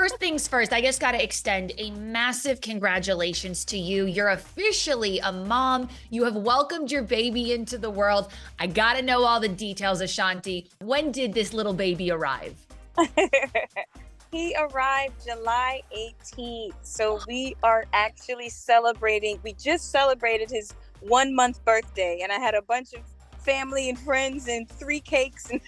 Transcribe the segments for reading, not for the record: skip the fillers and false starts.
First things first, I just got to extend a massive congratulations to you. You're officially a mom. You have welcomed your baby into the world. I got to know all the details, Ashanti. When did this little baby arrive? He arrived July 18th. So we are actually celebrating. We just celebrated his 1 month birthday, and I had a bunch of family and friends and 3 cakes, and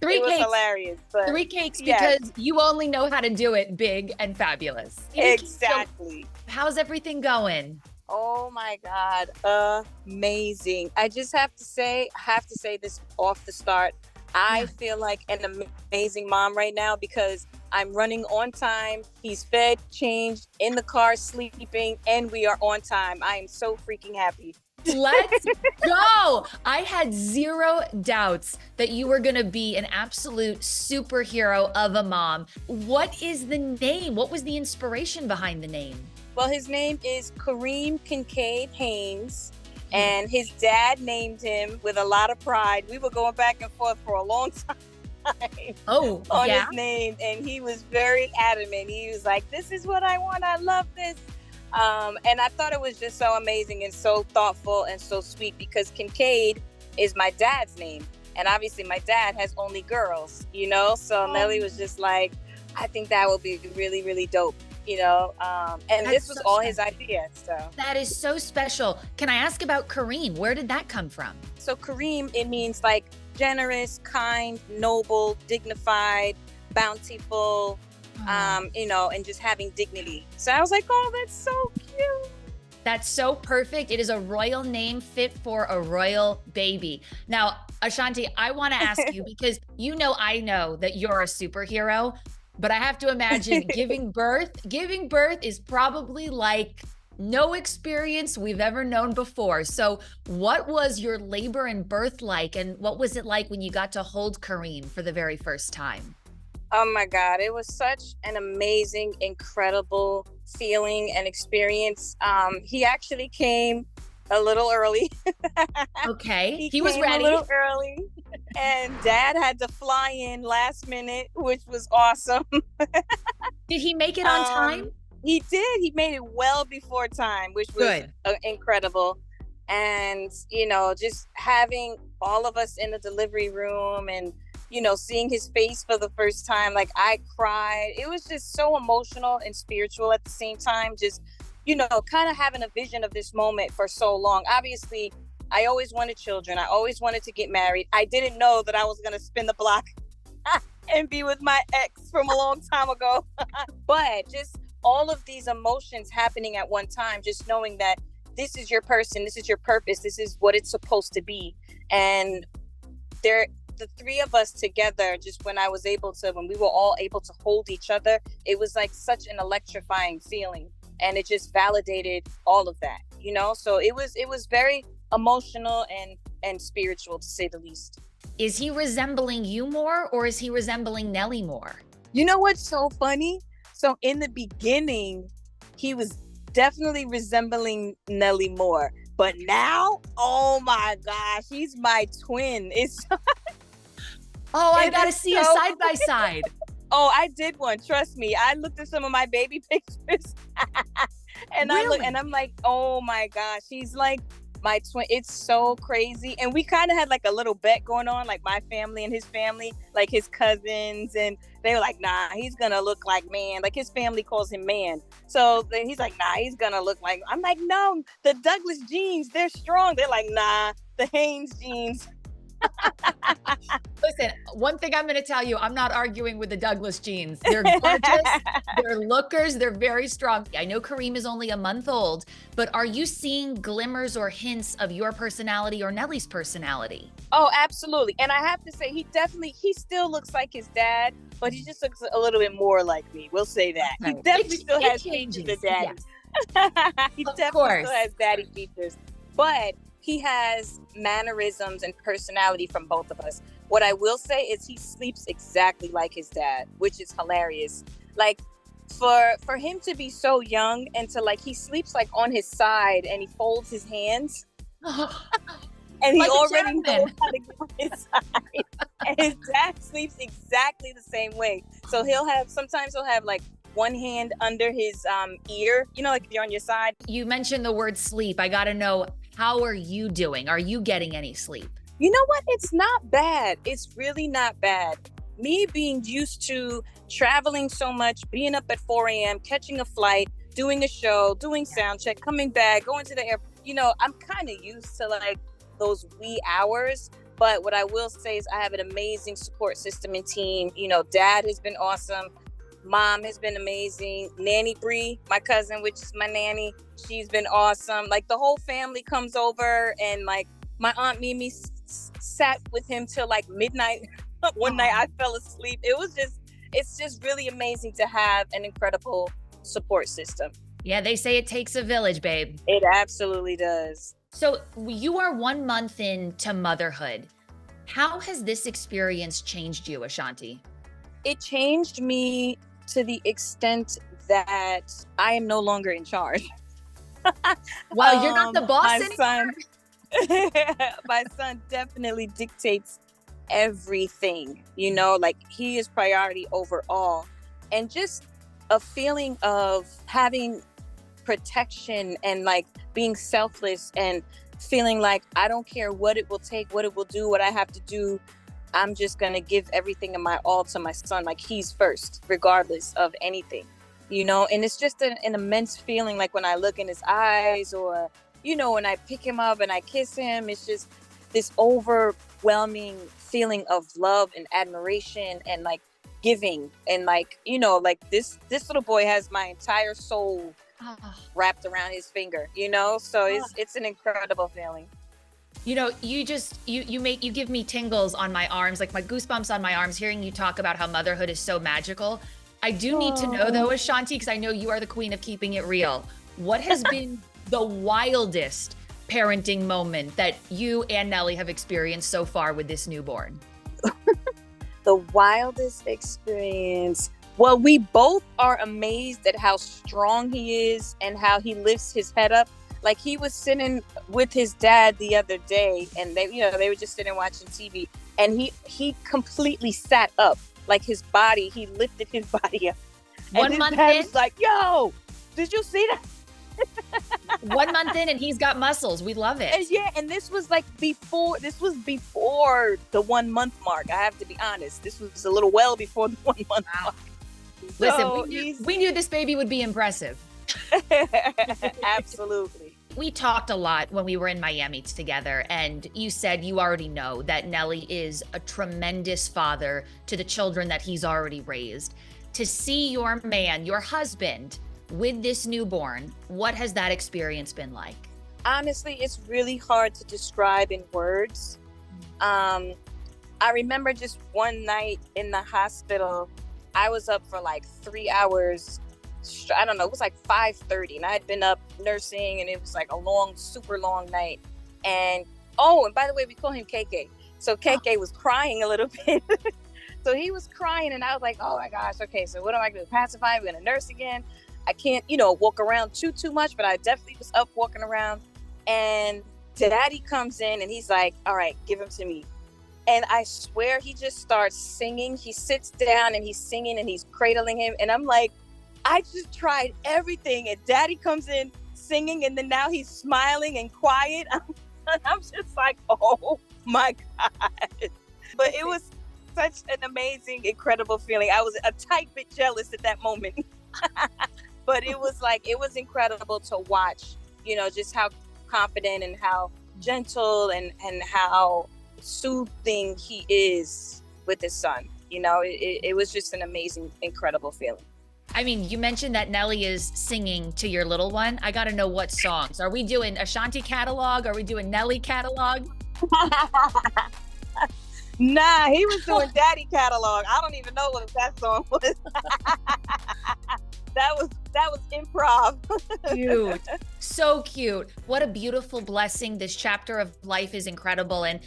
it was hilarious. But 3 cakes because you only know how to do it big and fabulous. Exactly. How's everything going? Oh my God, amazing. I have to say this off the start. I feel like an amazing mom right now because I'm running on time. He's fed, changed, in the car, sleeping, and we are on time. I am so freaking happy. Let's go. I had zero doubts that you were going to be an absolute superhero of a mom. What is the name? What was the inspiration behind the name? Well, his name is Kareem Kenkaide Haynes, and his dad named him with a lot of pride. We were going back and forth for a long time on his name, and he was very adamant. He was like, this is what I want. I love this. And I thought it was just so amazing and so thoughtful and so sweet because Kincaid is my dad's name. And obviously my dad has only girls, So Nelly was just like, I think that would be really, really dope, And this was all his idea. So that is so special. Can I ask about Kareem? Where did that come from? So Kareem, it means like generous, kind, noble, dignified, bountiful, and just having dignity. So I was like, oh, that's so cute. That's so perfect. It is a royal name fit for a royal baby. Now, Ashanti, I want to ask you because I know that you're a superhero, but I have to imagine giving birth is probably like no experience we've ever known before. So what was your labor and birth like? And what was it like when you got to hold Kareem for the very first time? Oh my God, it was such an amazing, incredible feeling and experience. He actually came a little early. Okay, he was ready. A little early, and Dad had to fly in last minute, which was awesome. Did he make it on time? He did. He made it well before time, which was incredible. And, just having all of us in the delivery room and seeing his face for the first time, like I cried. It was just so emotional and spiritual at the same time. Just, kind of having a vision of this moment for so long. Obviously, I always wanted children. I always wanted to get married. I didn't know that I was going to spin the block and be with my ex from a long time ago. But just all of these emotions happening at one time, just knowing that this is your person, this is your purpose, this is what it's supposed to be. And the three of us together, just when we were all able to hold each other, it was like such an electrifying feeling. And it just validated all of that, So it was very emotional and spiritual, to say the least. Is he resembling you more or is he resembling Nelly more? You know what's so funny? So in the beginning, he was definitely resembling Nelly more. But now, oh my gosh, he's my twin. I gotta see a side by side. Oh, I did one. Trust me. I looked at some of my baby pictures and really? I'm like, oh my gosh, he's like my twin. It's so crazy. And we kind of had like a little bet going on, like my family and his family, like his cousins, and they were like, nah, he's gonna look like man. Like his family calls him man. So then he's like, nah, he's gonna look like, I'm like, no, the Douglas genes, they're strong. They're like, nah, the Haynes genes. Listen, one thing I'm going to tell you, I'm not arguing with the Douglas genes. They're gorgeous, they're lookers, they're very strong. I know Kareem is only a month old, but are you seeing glimmers or hints of your personality or Nelly's personality? Oh, absolutely. And I have to say, he still looks like his dad, but he just looks a little bit more like me. We'll say that. He definitely still has features of daddy. Yes. He definitely still has daddy features. But he has mannerisms and personality from both of us. What I will say is he sleeps exactly like his dad, which is hilarious. Like for him to be so young and to he sleeps like on his side and he folds his hands. And he already knows how to get on his side. And his dad sleeps exactly the same way. So sometimes he'll have one hand under his ear, like if you're on your side. You mentioned the word sleep. I got to know, how are you doing? Are you getting any sleep? You know what? It's not bad. It's really not bad. Me being used to traveling so much, being up at 4 a.m., catching a flight, doing a show, doing sound check, coming back, going to the airport, I'm kind of used to like those wee hours. But what I will say is I have an amazing support system and team. Dad has been awesome. Mom has been amazing. Nanny Bree, my cousin, which is my nanny, she's been awesome. Like the whole family comes over, and like my Aunt Mimi sat with him till like midnight. One night I fell asleep. It's just really amazing to have an incredible support system. Yeah, they say it takes a village, babe. It absolutely does. So you are 1 month into motherhood. How has this experience changed you, Ashanti? It changed me to the extent that I am no longer in charge. Well, you're not the boss anymore. My son definitely dictates everything, like he is priority over all. And just a feeling of having protection and like being selfless and feeling like I don't care what it will take, what it will do, what I have to do. I'm just going to give everything in my all to my son. Like he's first, regardless of anything, and it's just an immense feeling. Like when I look in his eyes, or, when I pick him up and I kiss him, it's just this overwhelming feeling of love and admiration and like giving. And like, like this little boy has my entire soul wrapped around his finger, so it's an incredible feeling. You give me tingles on my arms, like my goosebumps on my arms, hearing you talk about how motherhood is so magical. I do need to know though, Ashanti, because I know you are the queen of keeping it real. What has been the wildest parenting moment that you and Nelly have experienced so far with this newborn? The wildest experience. Well, we both are amazed at how strong he is and how he lifts his head up. Like he was sitting with his dad the other day, and they were just sitting watching TV, and he completely sat up. Like he lifted his body up. And 1 his month dad in? was like, yo, did you see that? 1 month in, and he's got muscles. We love it. And this was before the 1 month mark. I have to be honest. This was a little well before the 1 month mark. Listen, we knew this baby would be impressive. Absolutely. We talked a lot when we were in Miami together, and you said you already know that Nelly is a tremendous father to the children that he's already raised. To see your man, your husband, with this newborn, what has that experience been like? Honestly, it's really hard to describe in words. I remember just one night in the hospital, I was up for like 3 hours. I don't know, it was like 5:30, and I had been up nursing, and it was like a long, super long night. And by the way, we call him KK. So KK was crying a little bit. So he was crying, and I was like, oh my gosh, okay, so what am I going to pacify? I'm going to nurse again. I can't, walk around too much, but I definitely was up walking around. And Daddy comes in, and he's like, all right, give him to me. And I swear he just starts singing. He sits down, and he's singing, and he's cradling him. And I'm like, I just tried everything, and Daddy comes in singing, and then now he's smiling and quiet. I'm just like, oh my God. But it was such an amazing, incredible feeling. I was a tiny bit jealous at that moment. But it was incredible to watch, just how confident and how gentle and how soothing he is with his son. It was just an amazing, incredible feeling. I mean, you mentioned that Nelly is singing to your little one. I got to know what songs. Are we doing Ashanti catalog? Are we doing Nelly catalog? Nah, he was doing Daddy catalog. I don't even know what that song was. That was improv. Cute. So cute. What a beautiful blessing. This chapter of life is incredible. And,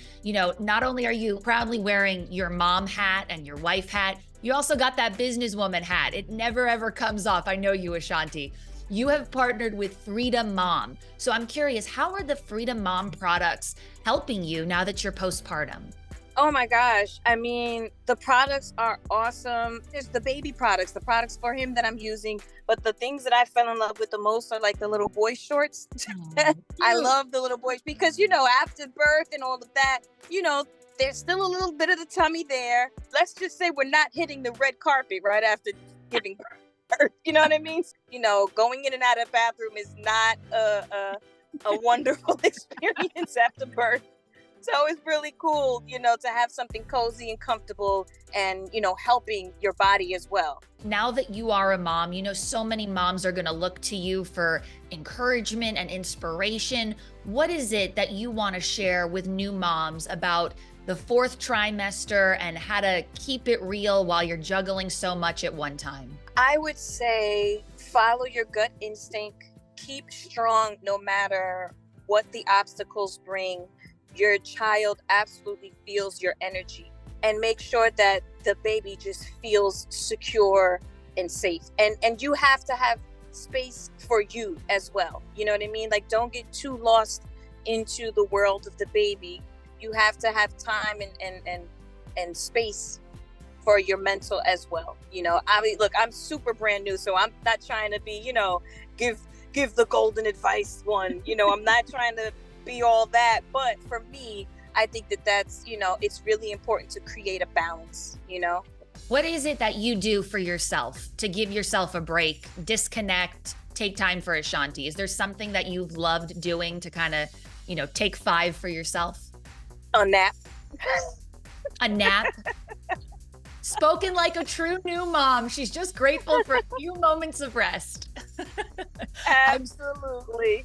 not only are you proudly wearing your mom hat and your wife hat, you also got that businesswoman hat. It never, ever comes off. I know you, Ashanti. You have partnered with Frida Mom. So I'm curious, how are the Frida Mom products helping you now that you're postpartum? Oh my gosh. I mean, the products are awesome. There's the baby products, the products for him that I'm using. But the things that I fell in love with the most are like the little boy shorts. I love the little boys because, after birth and all of that, there's still a little bit of the tummy there. Let's just say we're not hitting the red carpet right after giving birth. You know what I mean? Going in and out of the bathroom is not a wonderful experience after birth. So it's really cool, to have something cozy and comfortable and, helping your body as well. Now that you are a mom, so many moms are going to look to you for encouragement and inspiration. What is it that you want to share with new moms about the fourth trimester and how to keep it real while you're juggling so much at one time? I would say follow your gut instinct. Keep strong no matter what the obstacles bring. Your child absolutely feels your energy, and make sure that the baby just feels secure and safe. And you have to have space for you as well. You know what I mean? Like, don't get too lost into the world of the baby. You have to have time and space for your mental as well. I mean, look, I'm super brand new, so I'm not trying to be, give the golden advice one. I'm not trying to be all that, but for me, I think that's it's really important to create a balance. What is it that you do for yourself to give yourself a break, disconnect, take time for Ashanti? Is there something that you've loved doing to kind of take 5 for yourself? A nap. A nap. Spoken like a true new mom. She's just grateful for a few moments of rest. Absolutely.